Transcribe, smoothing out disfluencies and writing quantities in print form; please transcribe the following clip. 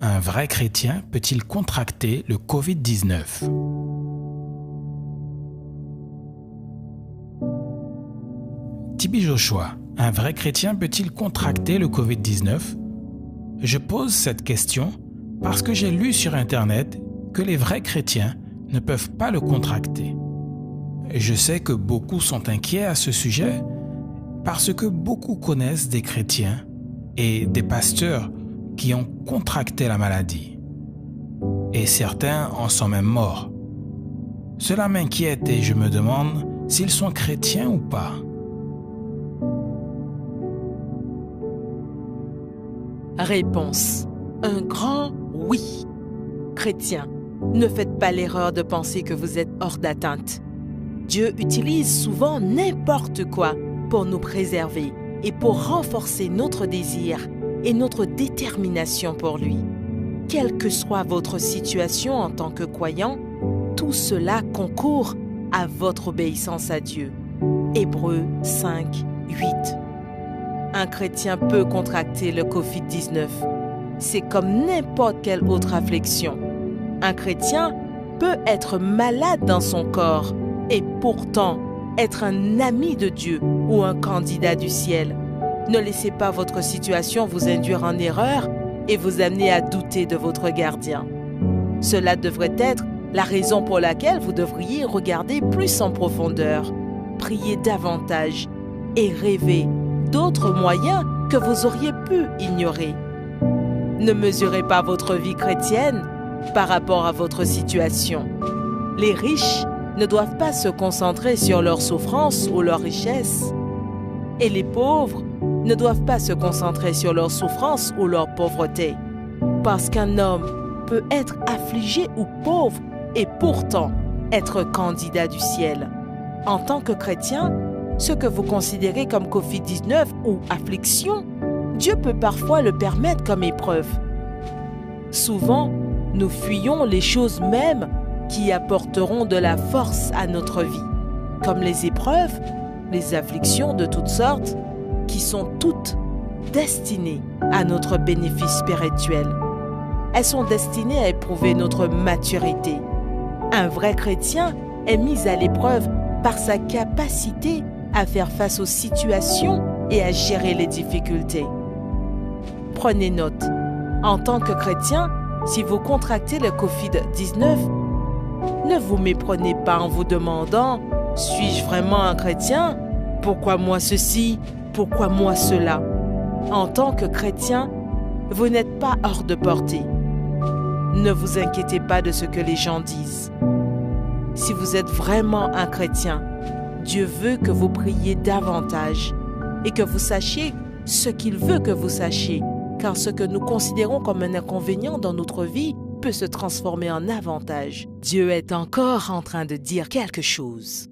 un vrai chrétien peut-il contracter le Covid-19 ? Tibi Joshua, un vrai chrétien peut-il contracter le Covid-19 ? Je pose cette question parce que j'ai lu sur Internet que les vrais chrétiens ne peuvent pas le contracter. Je sais que beaucoup sont inquiets à ce sujet parce que beaucoup connaissent des chrétiens et des pasteurs qui ont contracté la maladie. Et certains en sont même morts. Cela m'inquiète et je me demande s'ils sont chrétiens ou pas. Réponse. Un grand oui. Chrétiens, ne faites pas l'erreur de penser que vous êtes hors d'atteinte. Dieu utilise souvent n'importe quoi pour nous préserver et pour renforcer notre désir et notre détermination pour lui. Quelle que soit votre situation en tant que croyant, tout cela concourt à votre obéissance à Dieu. Hébreux 5, 8. Un chrétien peut contracter le Covid-19. C'est comme n'importe quelle autre affliction. Un chrétien peut être malade dans son corps et pourtant être un ami de Dieu ou un candidat du ciel. Ne laissez pas votre situation vous induire en erreur et vous amener à douter de votre gardien. Cela devrait être la raison pour laquelle vous devriez regarder plus en profondeur, prier davantage et rêver d'autres moyens que vous auriez pu ignorer. Ne mesurez pas votre vie chrétienne par rapport à votre situation. Les riches ne doivent pas se concentrer sur leur souffrance ou leur richesse. Et les pauvres ne doivent pas se concentrer sur leur souffrance ou leur pauvreté. Parce qu'un homme peut être affligé ou pauvre et pourtant être candidat du ciel. En tant que chrétien, ce que vous considérez comme Covid-19 ou affliction, Dieu peut parfois le permettre comme épreuve. Souvent, nous fuyons les choses mêmes qui apporteront de la force à notre vie, comme les épreuves, les afflictions de toutes sortes, qui sont toutes destinées à notre bénéfice spirituel. Elles sont destinées à éprouver notre maturité. Un vrai chrétien est mis à l'épreuve par sa capacité à faire face aux situations et à gérer les difficultés. Prenez note, en tant que chrétien, si vous contractez le Covid-19, ne vous méprenez pas en vous demandant « Suis-je vraiment un chrétien ? Pourquoi moi ceci ? Pourquoi moi cela ?» En tant que chrétien, vous n'êtes pas hors de portée. Ne vous inquiétez pas de ce que les gens disent. Si vous êtes vraiment un chrétien, Dieu veut que vous priez davantage et que vous sachiez ce qu'il veut que vous sachiez, car ce que nous considérons comme un inconvénient dans notre vie peut se transformer en avantage. Dieu est encore en train de dire quelque chose.